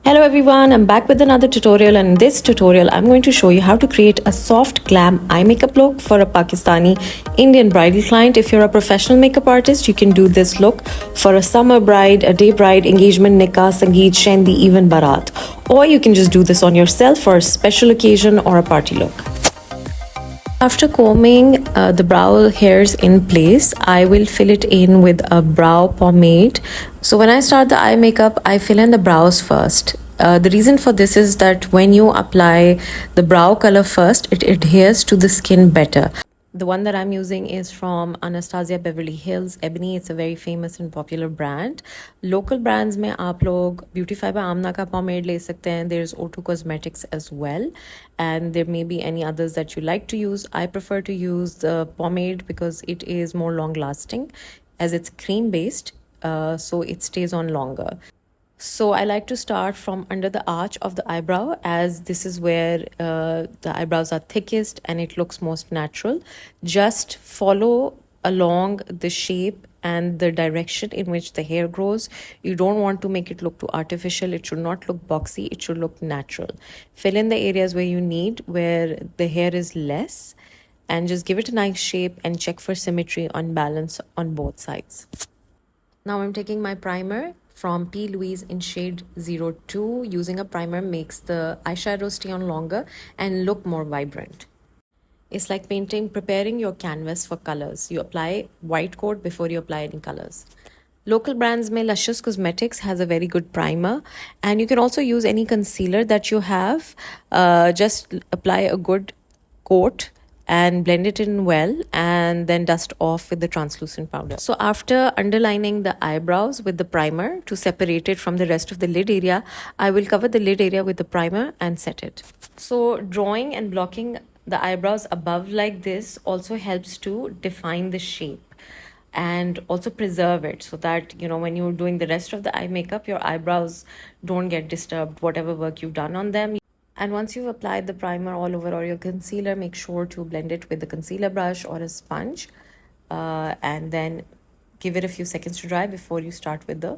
Hello everyone, I'm back with another tutorial, and in this tutorial I'm going to show you how to create a soft glam eye makeup look for a Pakistani Indian bridal client. If you're a professional makeup artist, you can do this look for a summer bride, a day bride, engagement, Nikkah, Sangeet, Shendi, even Baraat. Or you can just do this on yourself for a special occasion or a party look. After combing the brow hairs in place, I will fill it in with a brow pomade. So when I start the eye makeup, I fill in the brows first. The reason for this is that when you apply the brow color first, it adheres to the skin better. The one that I'm using is from Anastasia Beverly Hills Ebony. It's a very famous and popular brand. Local brands में आप लोग Beautify by Amna का pomade ले सकते हैं. There's O2 Cosmetics as well, and there may be any others that you like to use. I prefer to use the pomade because it is more long lasting, as it's cream based, so it stays on longer. So I like to start from under the arch of the eyebrow, as this is where the eyebrows are thickest and it looks most natural. Just follow along the shape and the direction in which the hair grows. You don't want to make it look too artificial. It should not look boxy. It should look natural. Fill in the areas where you need, where the hair is less, and just give it a nice shape and check for symmetry on balance on both sides. Now I'm taking my primer from P. Louise in shade 02. Using a primer makes the eyeshadow stay on longer and look more vibrant. It's like preparing your canvas for colors. You apply white coat before you apply any colors. Local brands mein Luscious Cosmetics has a very good primer, and you can also use any concealer that you have. Just apply a good coat and blend it in well, and then dust off with the translucent powder. So after underlining the eyebrows with the primer to separate it from the rest of the lid area, I will cover the lid area with the primer and set it. So drawing and blocking the eyebrows above like this also helps to define the shape and also preserve it, so that when you're doing the rest of the eye makeup, your eyebrows don't get disturbed, whatever work you've done on them. And once you've applied the primer all over, or your concealer, make sure to blend it with the concealer brush or a sponge, and then give it a few seconds to dry before you start with the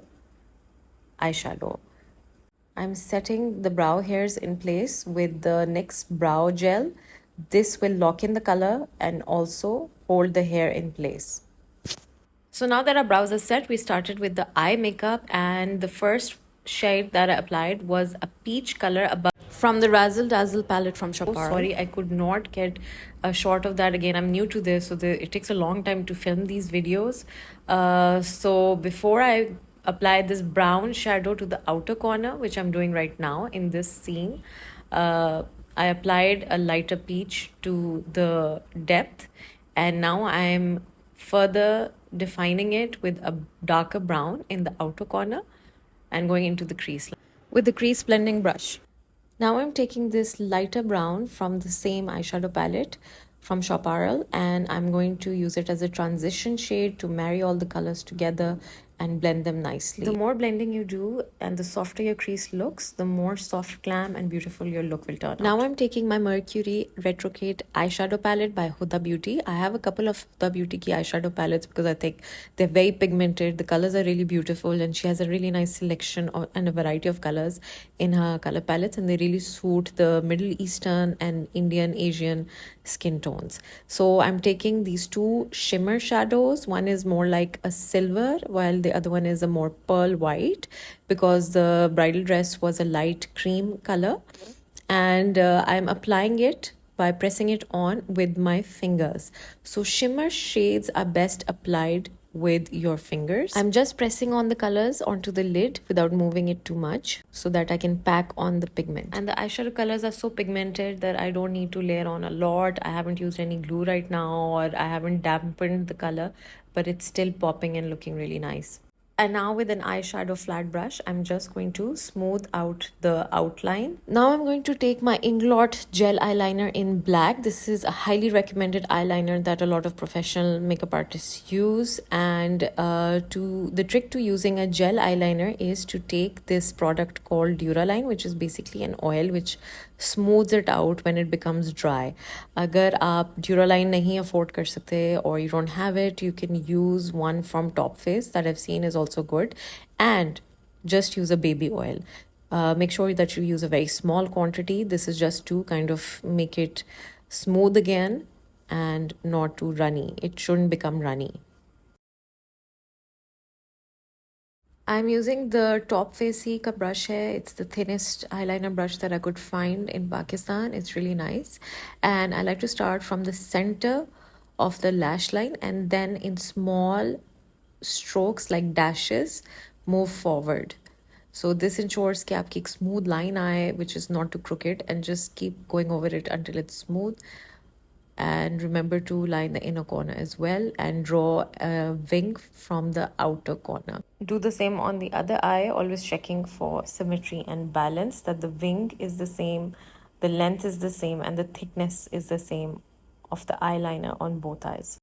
eyeshadow. I'm setting the brow hairs in place with the NYX brow gel. This will lock in the color and also hold the hair in place. So now that our brows are set, we started with the eye makeup, and the first shade that I applied was a peach color above from the Razzle Dazzle palette from Shopar. Oh, sorry, I could not get a shot of that. Again, I'm new to this, so it takes a long time to film these videos. So before I apply this brown shadow to the outer corner, which I'm doing right now in this scene, I applied a lighter peach to the depth, and now I'm further defining it with a darker brown in the outer corner and going into the crease with the crease blending brush. Now I'm taking this lighter brown from the same eyeshadow palette from Shopar, and I'm going to use it as a transition shade to marry all the colors together and blend them nicely. The more blending you do and the softer your crease looks, the more soft, glam and beautiful your look will turn out. Now I'm taking my Mercury Retrocade eyeshadow palette by Huda Beauty. I have a couple of Huda Beauty ki eyeshadow palettes because I think they're very pigmented. The colors are really beautiful, and she has a really nice selection and a variety of colors in her color palettes, and they really suit the Middle Eastern and Indian, Asian skin tones. So I'm taking these two shimmer shadows. One is more like a silver, while the other one is a more pearl white, because the bridal dress was a light cream color. And I'm applying it by pressing it on with my fingers. So shimmer shades are best applied with your fingers. I'm just pressing on the colors onto the lid without moving it too much, so that I can pack on the pigment. And the eyeshadow colors are so pigmented that I don't need to layer on a lot. I haven't used any glue right now, or I haven't dampened the color, but it's still popping and looking really nice. And now with an eyeshadow flat brush, I'm just going to smooth out the outline. Now I'm going to take my Inglot gel eyeliner in black. This is a highly recommended eyeliner that a lot of professional makeup artists use. And the trick to using a gel eyeliner is to take this product called Duraline, which is basically an oil which smooths it out when it becomes dry. Agar aap Duraline nahi afford kar sakte, or you don't have it, you can use one from Top Face that I've seen is also good, and just use a baby oil. Make sure that you use a very small quantity. This is just to kind of make it smooth again and not too runny. It shouldn't become runny. I'm using the Top Facey ka brush hai. It's the thinnest eyeliner brush that I could find in Pakistan. It's really nice. And I like to start from the center of the lash line and then in small strokes like dashes move forward. So this ensures कि आपकी एक smooth line आए, which is not too crooked, and just keep going over it until it's smooth. And remember to line the inner corner as well and draw a wing from the outer corner. Do the same on the other eye, always checking for symmetry and balance, that the wing is the same, the length is the same, and the thickness is the same of the eyeliner on both eyes.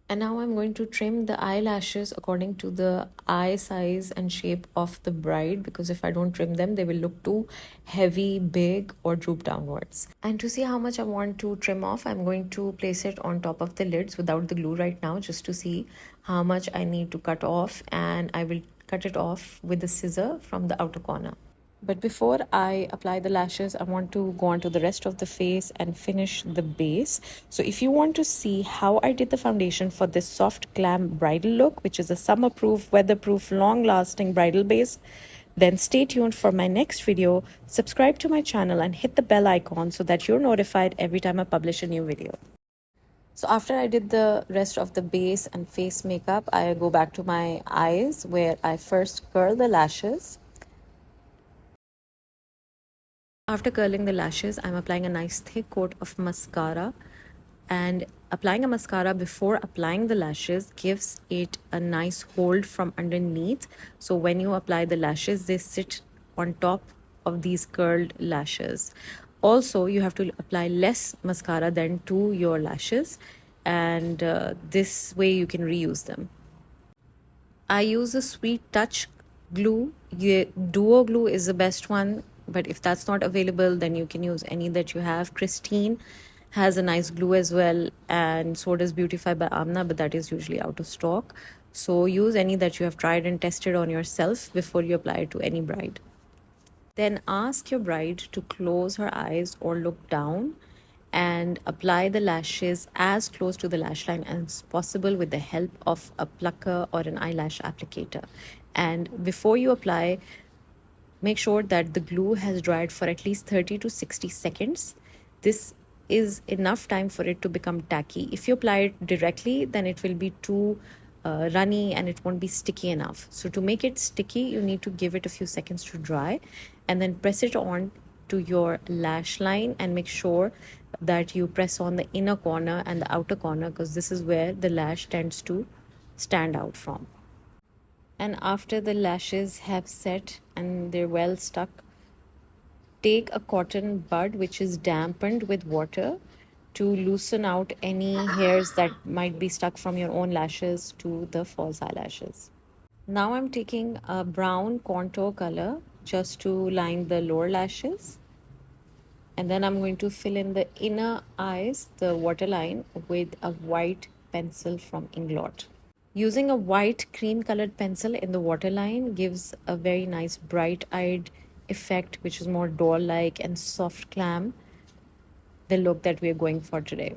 And now I'm going to trim the eyelashes according to the eye size and shape of the bride, because if I don't trim them, they will look too heavy, big, or droop downwards. And to see how much I want to trim off, I'm going to place it on top of the lids without the glue right now, just to see how much I need to cut off. And I will cut it off with the scissor from the outer corner. But before I apply the lashes, I want to go on to the rest of the face and finish the base. So if you want to see how I did the foundation for this soft glam bridal look, which is a summer-proof, weatherproof, long-lasting bridal base, then stay tuned for my next video. Subscribe to my channel and hit the bell icon so that you're notified every time I publish a new video. So after I did the rest of the base and face makeup, I go back to my eyes, where I first curl the lashes. After curling the lashes, I'm applying a nice thick coat of mascara, and applying a mascara before applying the lashes gives it a nice hold from underneath. So when you apply the lashes, they sit on top of these curled lashes. Also, you have to apply less mascara than to your lashes, and this way you can reuse them. I use a Sweet Touch glue. Duo glue is the best one, but if that's not available, then you can use any that you have. Christine has a nice glue as well, and so does Beautify by Amna, but that is usually out of stock. So use any that you have tried and tested on yourself before you apply it to any bride. Then ask your bride to close her eyes or look down and apply the lashes as close to the lash line as possible with the help of a plucker or an eyelash applicator. And before you apply, make sure that the glue has dried for at least 30 to 60 seconds. This is enough time for it to become tacky. If you apply it directly, then it will be too runny and it won't be sticky enough. So to make it sticky, you need to give it a few seconds to dry and then press it on to your lash line, and make sure that you press on the inner corner and the outer corner, because this is where the lash tends to stand out from. And after the lashes have set and they're well stuck, take a cotton bud which is dampened with water to loosen out any hairs that might be stuck from your own lashes to the false eyelashes. Now I'm taking a brown contour color just to line the lower lashes. And then I'm going to fill in the inner eyes, the waterline, with a white pencil from Inglot. Using a white cream colored pencil in the waterline gives a very nice bright-eyed effect, which is more doll-like and soft glam, the look that we are going for today.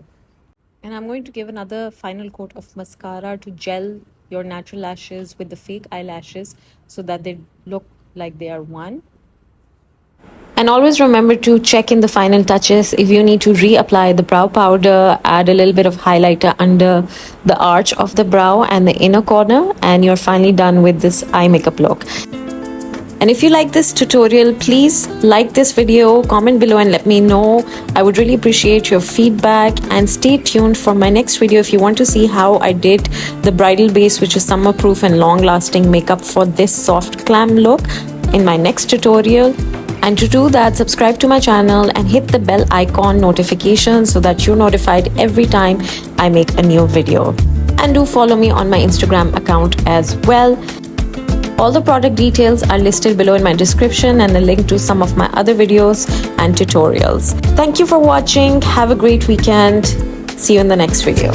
And I'm going to give another final coat of mascara to gel your natural lashes with the fake eyelashes so that they look like they are one. And always remember to check in the final touches. If you need to reapply the brow powder, add a little bit of highlighter under the arch of the brow and the inner corner, and you're finally done with this eye makeup look. And if you like this tutorial, please like this video, comment below and let me know. I would really appreciate your feedback, and stay tuned for my next video if you want to see how I did the bridal base, which is summer proof and long lasting makeup for this soft glam look, in my next tutorial. And to do that, subscribe to my channel and hit the bell icon notification so that you're notified every time I make a new video. And do follow me on my Instagram account as well. All the product details are listed below in my description, and a link to some of my other videos and tutorials. Thank you for watching. Have a great weekend. See you in the next video.